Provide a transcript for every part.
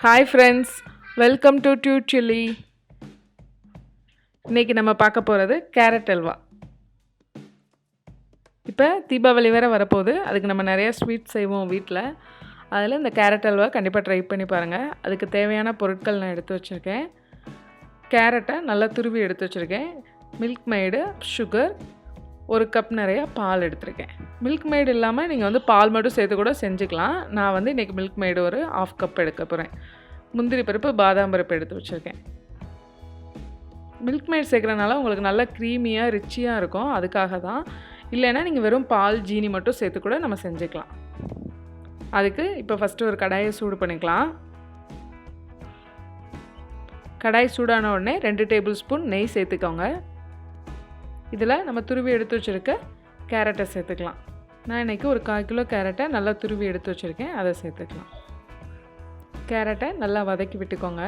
Hi friends, welcome to dudechilli. இன்னைக்கு நம்ம பார்க்க போகிறது கேரட் அல்வா. இப்போ தீபாவளி வேறு வரப்போகுது, அதுக்கு நம்ம நிறைய ஸ்வீட் செய்வோம் வீட்டில். அதில் இந்த கேரட் அல்வா கண்டிப்பாக ட்ரை பண்ணி பாருங்கள். அதுக்கு தேவையான பொருட்கள் நான் எடுத்து வச்சுருக்கேன். கேரட்டை நல்லா துருவி எடுத்து வச்சுருக்கேன். மில்க் மெய்டு, சுகர், ஒரு கப் நிறைய பால் எடுத்துருக்கேன். மில்க் மெய்டு இல்லாமல் நீங்கள் பால் மட்டும் சேர்த்து கூட செஞ்சுக்கலாம். நான் இன்றைக்கி மில்க் மெய்டு ஒரு 1/2 கப் எடுக்க போகிறேன். முந்திரி பருப்பு, பாதாம் பருப்பு எடுத்து வச்சுருக்கேன். மில்க் மெய்டு சேர்க்குறதுனால உங்களுக்கு நல்லா க்ரீமியாக ரிச்சியாக இருக்கும், அதுக்காக தான். இல்லைன்னா நீங்கள் வெறும் பால், ஜீனி மட்டும் சேர்த்து கூட நம்ம செஞ்சுக்கலாம். அதுக்கு இப்போ ஃபஸ்ட்டு ஒரு கடாயை சூடு பண்ணிக்கலாம். கடாய் சூடான உடனே 2 டேபிள் ஸ்பூன் நெய் சேர்த்துக்கோங்க. இதில் நம்ம துருவி எடுத்து வச்சுருக்க கேரட்டை சேர்த்துக்கலாம். நான் இன்றைக்கி ஒரு 1/4 கிலோ கேரட்டை நல்லா துருவி எடுத்து வச்சுருக்கேன், அதை சேர்த்துக்கலாம். கேரட்டை நல்லா வதக்கி விட்டுக்கோங்க.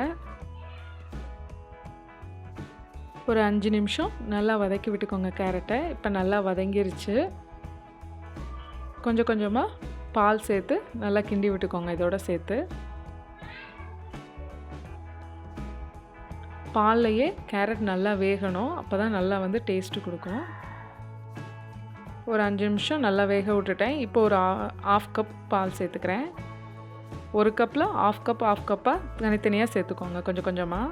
ஒரு 5 நிமிஷம் நல்லா வதக்கி விட்டுக்கோங்க கேரட்டை. இப்போ நல்லா வதங்கிருச்சு. கொஞ்சம் கொஞ்சமாக பால் சேர்த்து நல்லா கிண்டி விட்டுக்கோங்க. இதோட சேர்த்து பால்லையே கேரட் நல்லா வேகணும், அப்போ தான் நல்லா டேஸ்ட்டு கொடுக்கும். ஒரு 5 நிமிஷம் நல்லா வேக விட்டுட்டேன். இப்போ ஒரு 1/2 கப் பால் சேர்த்துக்கிறேன். ஒரு கப்பில் 1/2 கப்பாக தனித்தனியாக சேர்த்துக்கோங்க கொஞ்சம் கொஞ்சமாக.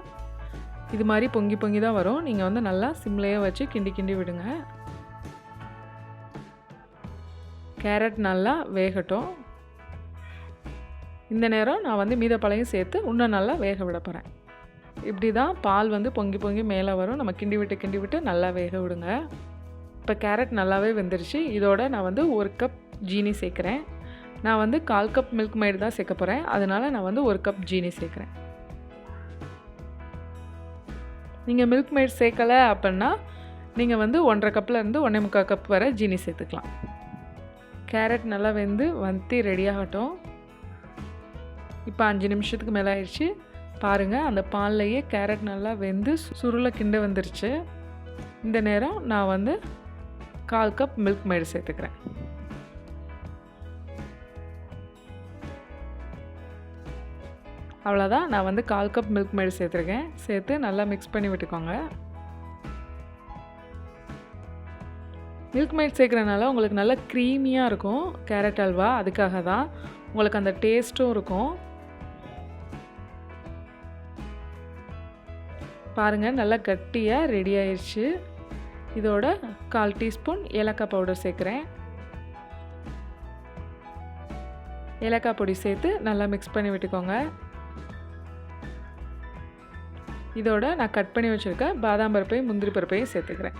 இது மாதிரி பொங்கி பொங்கி தான் வரும். நீங்கள் நல்லா சிம்லேயே வச்சு கிண்டி கிண்டி விடுங்க. கேரட் நல்லா வேகட்டும். இந்த நேரம் நான் மீதப்பழையும் சேர்த்து இன்னும் நல்லா வேக விட போகிறேன். இப்படி தான் பால் பொங்கி பொங்கி மேலே வரும். நம்ம கிண்டி விட்டு நல்லா வேக விடுங்க. இப்போ கேரட் நல்லாவே வெந்துருச்சு. இதோட நான் 1 கப் ஜீனி சேர்க்குறேன். நான் 1/4 கப் மில்க் மெய்டு தான் சேர்க்க போகிறேன், அதனால் நான் 1 கப் ஜீனி சேர்க்குறேன். நீங்கள் மில்க் மெய்டு சேர்க்கலை அப்படின்னா நீங்கள் 1.5 கப்லேருந்து 1.25 கப் வரை ஜீனி சேர்த்துக்கலாம். கேரட் நல்லா வத்தி ரெடியாகட்டும். இப்போ 5 நிமிஷத்துக்கு மேலே ஆயிடுச்சு. பாருங்கள், அந்த பால்லையே கேரட் நல்லா சுருளை கிண்ட வந்துருச்சு. இந்த நேரம் நான் 1/4 கப் மில்க் மெய்டு சேர்த்துக்கிறேன். அவ்வளோதான், நான் 1/4 கப் மில்க் மெய்டு சேர்த்துருக்கேன். சேர்த்து நல்லா மிக்ஸ் பண்ணி விட்டுக்கோங்க. மில்க் மெய்டு சேர்க்குறதுனால உங்களுக்கு நல்லா க்ரீமியாக இருக்கும் கேரட் அல்வா, அதுக்காக தான். உங்களுக்கு அந்த டேஸ்ட்டும் இருக்கும். பாருங்கள், நல்லா கட்டியாக ரெடி ஆயிடுச்சு. இதோட 1/4 டீஸ்பூன் ஏலக்காய் பவுடர் சேர்க்குறேன். ஏலக்காய் பொடி சேர்த்து நல்லா மிக்ஸ் பண்ணி விட்டுக்கோங்க. இதோட நான் கட் பண்ணி வச்சுருக்க பாதாம் பருப்பையும் முந்திரி பருப்பையும் சேர்த்துக்கிறேன்.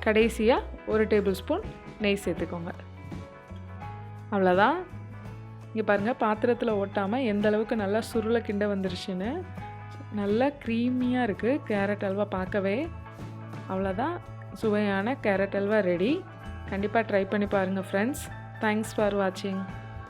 கடைசியாக 1 டேபிள் ஸ்பூன் நெய் சேர்த்துக்கோங்க. அவ்வளோதான். இங்கே பாருங்கள், பாத்திரத்தில் ஒட்டாமல் எந்த அளவுக்கு நல்லா சுருளை கிண்ட வந்துருச்சுன்னு. நல்லா க்ரீமியாக இருக்குது கேரட் அல்வா பார்க்கவே. அவ்வளோதான், சுவையான கேரட் அல்வா ரெடி. கண்டிப்பாக ட்ரை பண்ணி பாருங்கள் ஃப்ரெண்ட்ஸ். தேங்க்ஸ் ஃபார் வாட்சிங்.